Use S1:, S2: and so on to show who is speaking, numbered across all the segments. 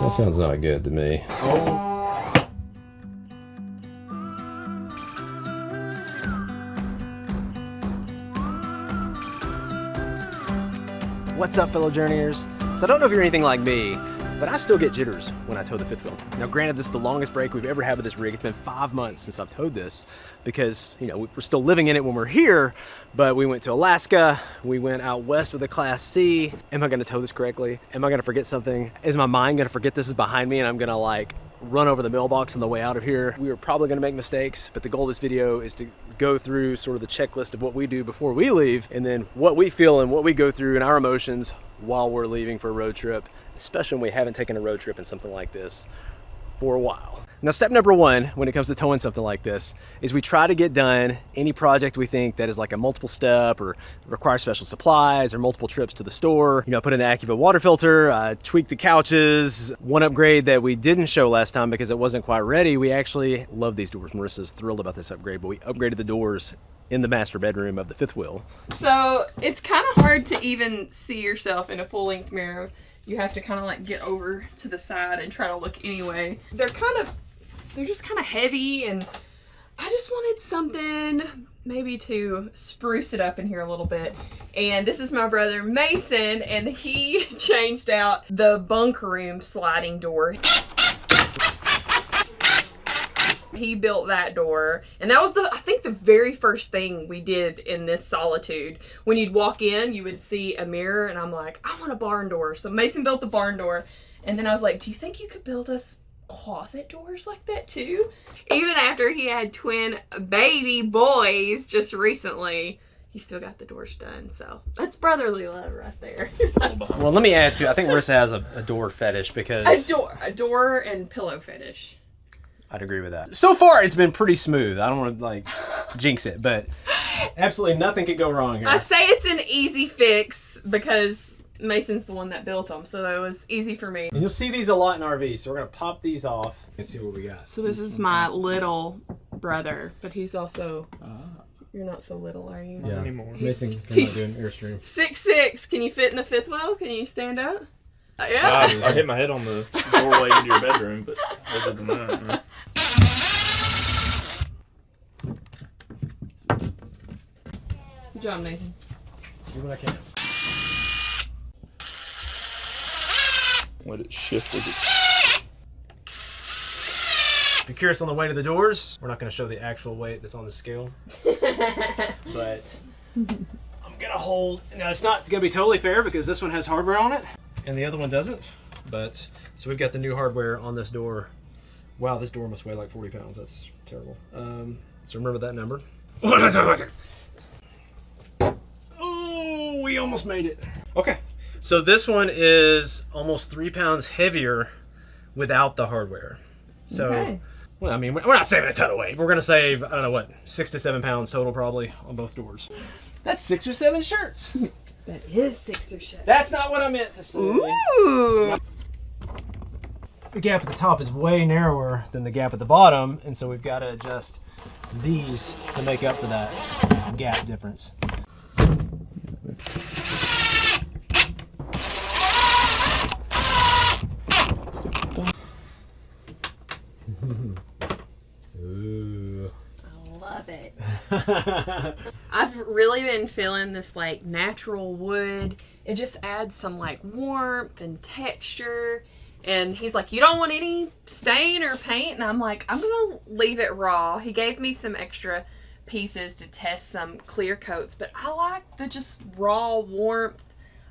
S1: That sounds not good to me.
S2: Oh. What's up, fellow journeyers? So I don't know if you're anything like me, but I still get jitters when I tow the fifth wheel. Now granted, this is the longest break we've ever had with this rig. It's been 5 months since I've towed this because, you know, we're still living in it when we're here, but we went to Alaska, we went out west with a Class C. Am I gonna tow this correctly? Am I gonna forget something? Is my mind gonna forget this is behind me and I'm gonna like run over the mailbox on the way out of here? We are probably gonna make mistakes, but the goal of this video is to go through sort of the checklist of what we do before we leave and then what we feel and what we go through and our emotions while we're leaving for a road trip, especially when we haven't taken a road trip in something like this for a while. Now, step number one when it comes to towing something like this is we try to get done any project we think that is like a multiple step or requires special supplies or multiple trips to the store. You know, put in the Activa water filter, tweak the couches. One upgrade that we didn't show last time because it wasn't quite ready, we actually love these doors. Marissa's thrilled about this upgrade, but we upgraded the doors in the master bedroom of the fifth wheel.
S3: So it's kind of hard to even see yourself in a full-length mirror. You have to kind of like get over to the side and try to look anyway. They're just kind of heavy, and I just wanted something maybe to spruce it up in here a little bit. And this is my brother Mason, and he changed out the bunk room sliding door. He built that door, and that was I think the very first thing we did in this solitude. When you'd walk in, you would see a mirror, and I'm like, I want a barn door. So Mason built the barn door, and then I was like, do you think you could build us closet doors like that too? Even after he had twin baby boys just recently, he still got the doors done. So that's brotherly love right there.
S2: Well, let me add to, I think Marissa has a door fetish because...
S3: A door and pillow fetish.
S2: I'd agree with that. So far, it's been pretty smooth. I don't want to like jinx it, but absolutely nothing could go wrong here.
S3: I say it's an easy fix because Mason's the one that built them, so it was easy for me.
S2: And you'll see these a lot in RV, so we're gonna pop these off and see what we got.
S3: So this is my little brother, but he's also, you're not so little, are you?
S1: Yeah.
S3: Not
S1: Anymore. Mason cannot do an Airstream.
S3: 6'6". Can you fit in the fifth wheel? Can you stand up? Yeah.
S4: I hit my head on the doorway into your bedroom, but other than that,
S3: Good job, Nathan.
S2: Do what I can.
S4: let it shift with it.
S2: If you're curious on the weight of the doors, we're not going to show the actual weight that's on the scale, but I'm going to hold. Now, it's not going to be totally fair because this one has hardware on it and the other one doesn't, but so we've got the new hardware on this door. Wow, this door must weigh like 40 pounds. That's terrible. So remember that number. Oh, we almost made it. Okay, so this one is almost 3 pounds heavier without the hardware. So, okay. Well, I mean, we're not saving a ton of weight. We're going to save, I don't know what, 6 to 7 pounds total probably on both doors. That's 6 or 7 shirts.
S3: That is 6 or 7.
S2: That's not what I meant to say.
S3: Ooh.
S2: The gap at the top is way narrower than the gap at the bottom, and so we've got to adjust these to make up for that gap difference. Ooh.
S3: I love it. I've really been feeling this like natural wood. It just adds some like warmth and texture. And he's like, you don't want any stain or paint? And I'm like, I'm gonna leave it raw. He gave me some extra pieces to test some clear coats, but I like the just raw warmth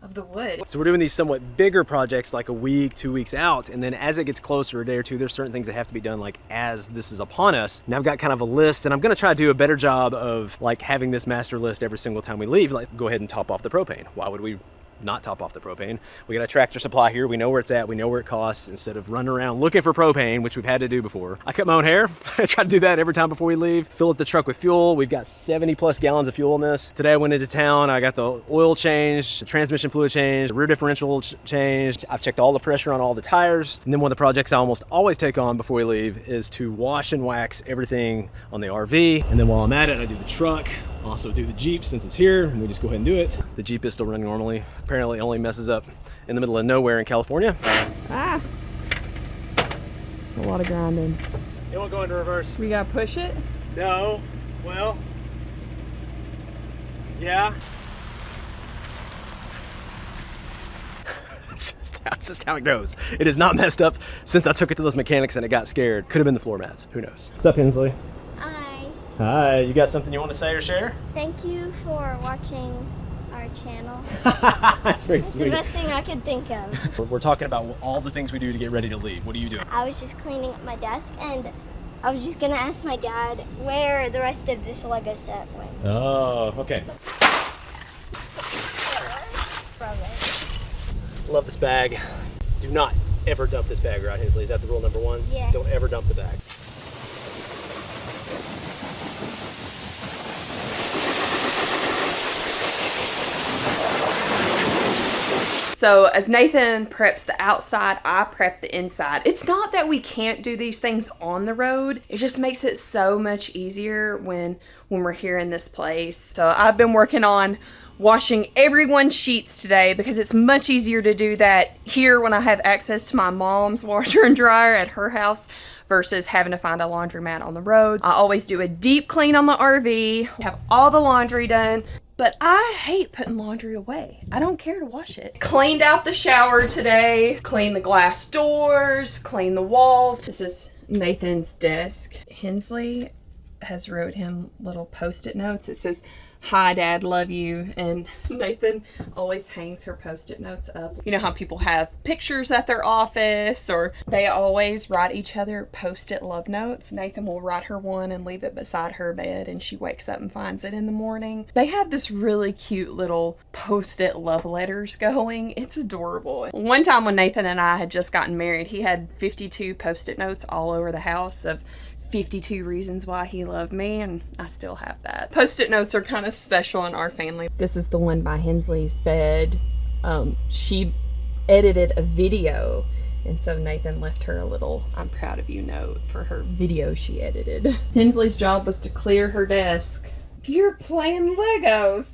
S3: of the wood. So we're doing these somewhat bigger projects like a week, 2 weeks out, and then as it gets closer, a day or two, there's certain things that have to be done like as this is upon us. And I've got kind of a list, and I'm gonna try to do a better job of like having this master list every single time we leave. Like, go ahead and top off the propane. Why would we not top off the propane? We got a Tractor Supply here. We know where it's at. We know where it costs, instead of running around looking for propane, which we've had to do before. I cut my own hair. I try to do that every time before we leave. Fill up the truck with fuel. We've got 70 plus gallons of fuel in this. Today I went into town. I got the oil changed, the transmission fluid changed, the rear differential changed. I've checked all the pressure on all the tires. And then one of the projects I almost always take on before we leave is to wash and wax everything on the RV. And then while I'm at it, I do the truck. Also do the Jeep since it's here, and we just go ahead and do it. The Jeep is still running normally. Apparently it only messes up in the middle of nowhere in California. Ah. A lot of grinding.
S2: It won't go into reverse.
S3: We gotta push it?
S2: No. Well. Yeah. It's just how it goes. It is not messed up since I took it to those mechanics and it got scared. Could have been the floor mats. Who knows? What's up, Hensley?
S5: Hi.
S2: Hi. You got something you want to say or share?
S5: Thank you for watching our channel.
S2: That's very
S5: It's the
S2: sweet.
S5: best thing I could think of.
S2: We're talking about all the things we do to get ready to leave. What are you doing?
S5: I was just cleaning up my desk and I was just gonna ask my dad where the rest of this Lego set went.
S2: Oh, okay. Love this bag. Do not ever dump this bag, right, Hensley? Is that the rule number one?
S5: Yes.
S2: Don't ever dump the bag.
S3: So as Nathan preps the outside, I prep the inside. It's not that we can't do these things on the road. It just makes it so much easier when we're here in this place. So I've been working on washing everyone's sheets today because it's much easier to do that here when I have access to my mom's washer and dryer at her house versus having to find a laundromat on the road. I always do a deep clean on the RV, have all the laundry done. But I hate putting laundry away. I don't care to wash it. Cleaned out the shower today, cleaned the glass doors, cleaned the walls. This is Nathan's desk. Hensley has wrote him little post-it notes. It says, "Hi Dad, love you." And Nathan always hangs her post-it notes up. You know how people have pictures at their office, or they always write each other post-it love notes. Nathan will write her one and leave it beside her bed, and she wakes up and finds it in the morning. They have this really cute little post-it love letters going. It's adorable. One time when Nathan and I had just gotten married, he had 52 post-it notes all over the house of 52 reasons why he loved me, and I still have that. Post-it notes are kind of special in our family. This is the one by Hensley's bed. She edited a video, and so Nathan left her a little "I'm proud of you" note for her video she edited. Hensley's job was to clear her desk. You're playing Legos.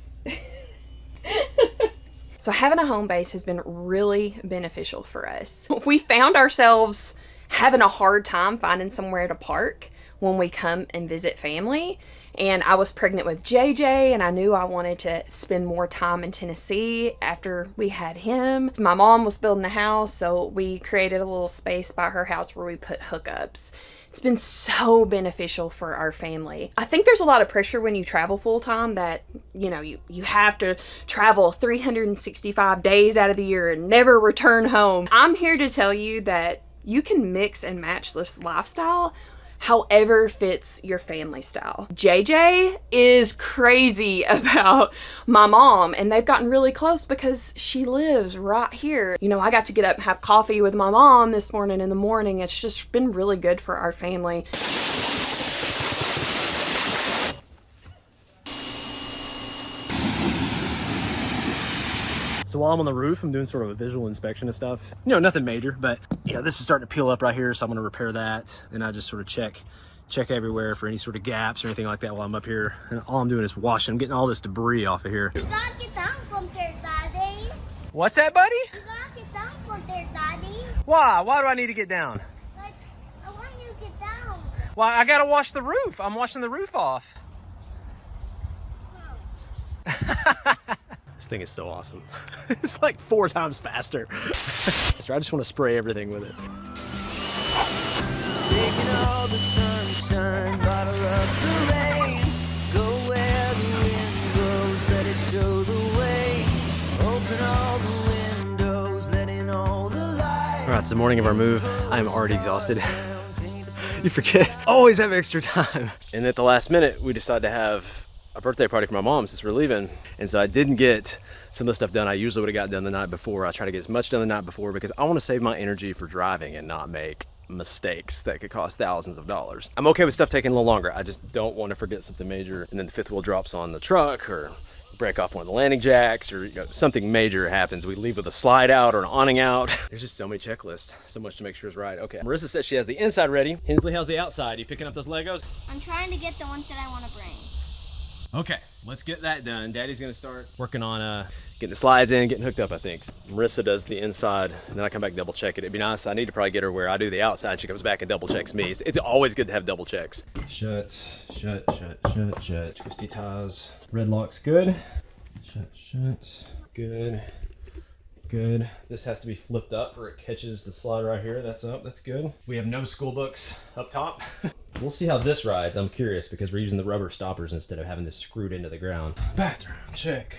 S3: So having a home base has been really beneficial for us. We found ourselves having a hard time finding somewhere to park when we come and visit family. And I was pregnant with JJ, and I knew I wanted to spend more time in Tennessee after we had him. My mom was building a house, so we created a little space by her house where we put hookups. It's been so beneficial for our family. I think there's a lot of pressure when you travel full-time that, you know, you have to travel 365 days out of the year and never return home. I'm here to tell you that you can mix and match this lifestyle however fits your family style. JJ is crazy about my mom, and they've gotten really close because she lives right here. You know, I got to get up and have coffee with my mom this morning in the morning. It's just been really good for our family.
S2: So while I'm on the roof, I'm doing sort of a visual inspection of stuff. You know, nothing major, but you know, this is starting to peel up right here, so I'm gonna repair that. And I just sort of check everywhere for any sort of gaps or anything like that while I'm up here. And all I'm doing is washing. I'm getting all this debris off of here.
S5: You gotta get down from there, Daddy.
S2: What's that, buddy?
S5: You gotta get down from there, Daddy.
S2: Why? Why do I need to get down?
S5: Like, I want you to get down.
S2: Well, I gotta wash the roof. I'm washing the roof off. This thing is so awesome. It's like 4 times faster. So I just want to spray everything with it. Taking all the sunshine, bottle up the rain. Go where the wind goes, let it show the way. Open all the windows, let in all the light. All right, it's the morning of our move. I am already exhausted. You forget, always have extra time. And at the last minute, we decided to have a birthday party for my mom since we're leaving. And so I didn't get some of the stuff done I usually would have got done the night before. I try to get as much done the night before because I want to save my energy for driving and not make mistakes that could cost thousands of dollars. I'm okay with stuff taking a little longer. I just don't want to forget something major and then the fifth wheel drops on the truck or break off one of the landing jacks or something major happens. We leave with a slide out or an awning out. There's just so many checklists, so much to make sure it's right. Okay, Marissa says she has the inside ready. Hensley, how's the outside? You picking up those Legos?
S5: I'm trying to get the ones that I want to bring.
S2: Okay, let's get that done. Daddy's gonna start working on getting the slides in, getting hooked up, I think. Marissa does the inside, and then I come back and double check it. It'd be nice. I need to probably get her where I do the outside. She comes back and double checks me. It's always good to have double checks. Shut. Twisty ties. Red lock's good. Shut. Good. This has to be flipped up or it catches the slide right here. That's up. That's good. We have no school books up top. We'll see how this rides. I'm curious because we're using the rubber stoppers instead of having this screwed into the ground. Bathroom. Check.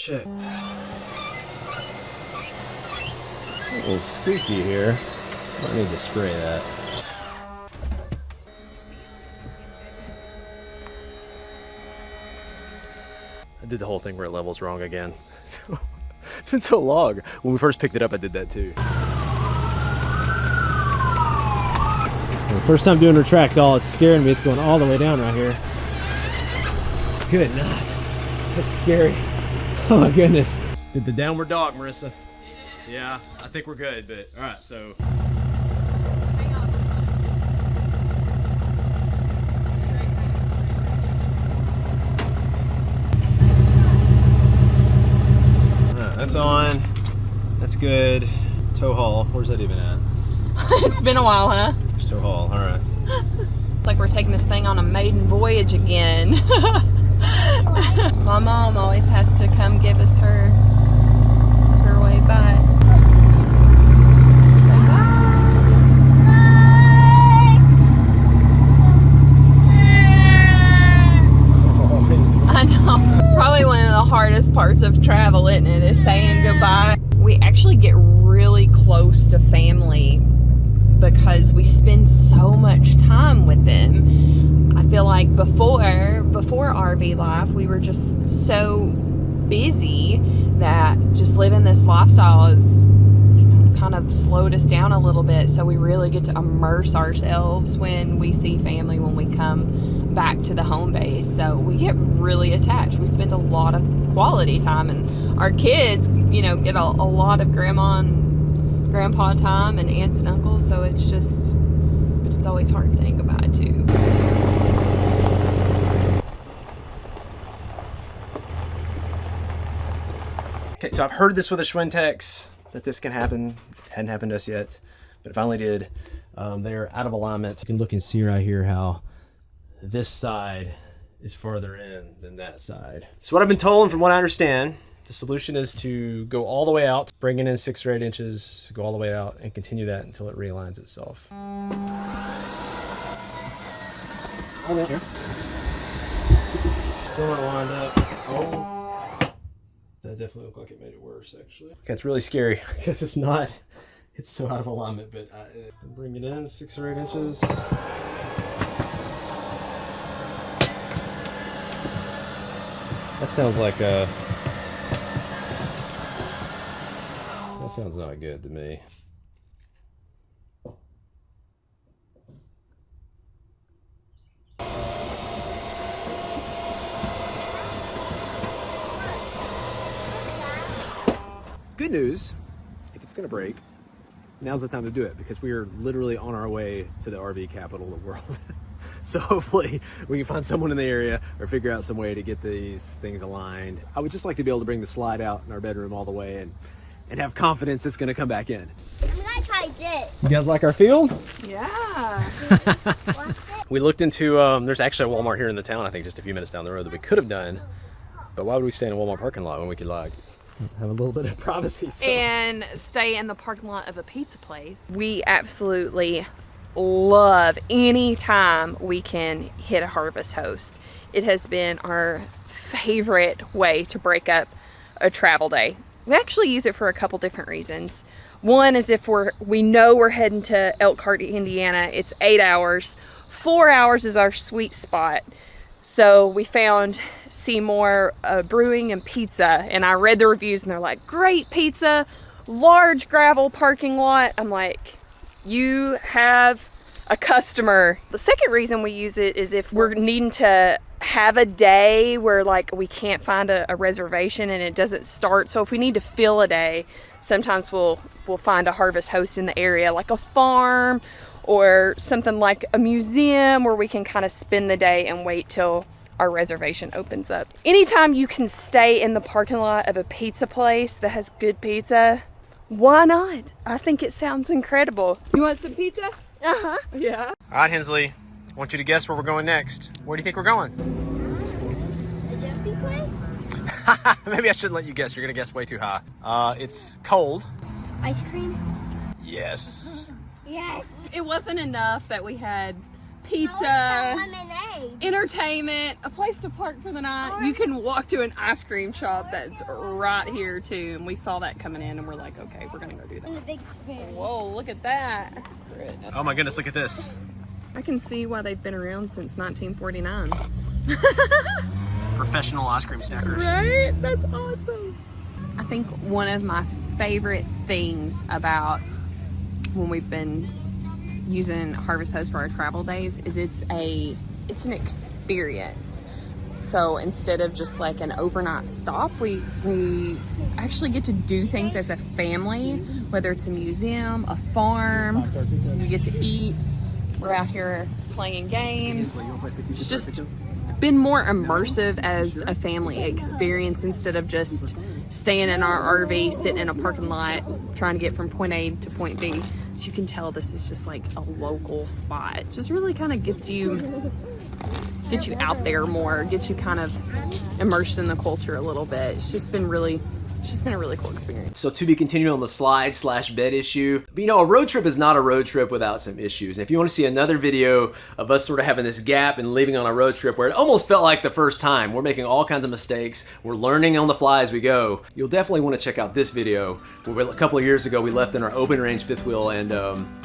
S2: A little squeaky here. Might need to spray that. I did the whole thing where it levels wrong again. It's been so long. When we first picked it up, I did that too. Well, first time doing retract all, it's scaring me. It's going all the way down right here. Good not. That's scary. Oh my goodness. Did the downward dog, Marissa? Yeah, I think we're good, but all right, so. That's on. That's good. Tow haul. Where's that even at?
S3: It's been a while, huh?
S2: There's tow haul. All right.
S3: It's like we're taking this thing on a maiden voyage again. My mom always has to come give us her way back. I know. Probably one of the hardest parts of travel, isn't it? Is saying goodbye. We actually get really close to family because we spend so much time with them. I feel like before RV life, we were just so busy that just living this lifestyle is, kind of slowed us down a little bit. So we really get to immerse ourselves when we see family, when we come back to the home base. So we get really attached. We spend a lot of quality time, and our kids, get a lot of grandma and grandpa time and aunts and uncles. So it's just, but it's always hard saying goodbye too.
S2: Okay, so I've heard this with a Schwintex, that this can happen. It hadn't happened to us yet, but it finally did. They're out of alignment. You can look and see right here how this side is farther in than that side. So what I've been told, and from what I understand, the solution is to go all the way out, bring it in 6 or 8 inches, go all the way out, and continue that until it realigns itself. Over here. Still not lined up. Oh. That definitely looked like it made it worse, actually. Okay, it's really scary because it's so out of alignment, but bring it in 6 or 8 inches. That sounds like that sounds not good to me. Good news, if it's gonna break, now's the time to do it because we are literally on our way to the RV capital of the world. So hopefully we can find someone in the area or figure out some way to get these things aligned. I would just like to be able to bring the slide out in our bedroom all the way and have confidence it's gonna come back in.
S5: I'm gonna try this.
S2: You guys like our field?
S3: Yeah.
S2: We looked into, there's actually a Walmart here in the town, I think just a few minutes down the road that we could have done, but why would we stay in a Walmart parking lot when we could have a little bit of privacy? So.
S3: And stay in the parking lot of a pizza place. We absolutely love any time we can hit a harvest host. It has been our favorite way to break up a travel day. We actually use it for a couple different reasons. One is if we know we're heading to Elkhart, Indiana, it's 8 hours. 4 hours is our sweet spot. So we found Seymour Brewing and Pizza, and I read the reviews and they're like, great pizza, large gravel parking lot. I'm like, you have a customer. The second reason we use it is if we're needing to have a day where like we can't find a reservation and it doesn't start. So if we need to fill a day, sometimes we'll find a harvest host in the area, like a farm or something like a museum where we can kind of spend the day and wait till our reservation opens up. Anytime you can stay in the parking lot of a pizza place that has good pizza, why not? I think it sounds incredible. You want some pizza?
S5: Uh-huh.
S3: Yeah.
S2: All right, Hensley, I want you to guess where we're going next. Where do you think we're going?
S5: A jumping place?
S2: Maybe I shouldn't let you guess. You're gonna guess way too high. It's cold.
S5: Ice cream?
S2: Yes.
S5: Yes.
S3: It wasn't enough that we had pizza,
S5: Lemonade.
S3: entertainment, a place to park for the night. You can walk to an ice cream shop that's right here too. And we saw that coming in and we're like, okay, we're gonna go do
S5: And
S3: that.
S5: the big spoon.
S3: Whoa, look at that.
S2: Oh my goodness, look at this.
S3: I can see why they've been around since 1949.
S2: Professional ice cream stackers.
S3: Right? That's awesome. I think one of my favorite things about when we've been using Harvest Host for our travel days is it's an experience. So instead of just like an overnight stop, we actually get to do things as a family, whether it's a museum, a farm, we get to eat, we're out here playing games. It's just been more immersive as a family experience instead of just staying in our RV, sitting in a parking lot, trying to get from point A to point B. So you can tell this is just like a local spot. Just really kind of gets you out there more, gets you kind of immersed in the culture a little bit. It's just been a really cool experience.
S2: So to be continued on the slide/bed issue. But you know, a road trip is not a road trip without some issues. And if you want to see another video of us sort of having this gap and leaving on a road trip where it almost felt like the first time, we're making all kinds of mistakes, we're learning on the fly as we go, you'll definitely want to check out this video where a couple of years ago we left in our open range fifth wheel and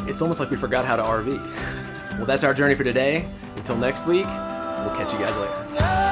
S2: it's almost like we forgot how to RV. Well, that's our journey for today. Until next week, we'll catch you guys later.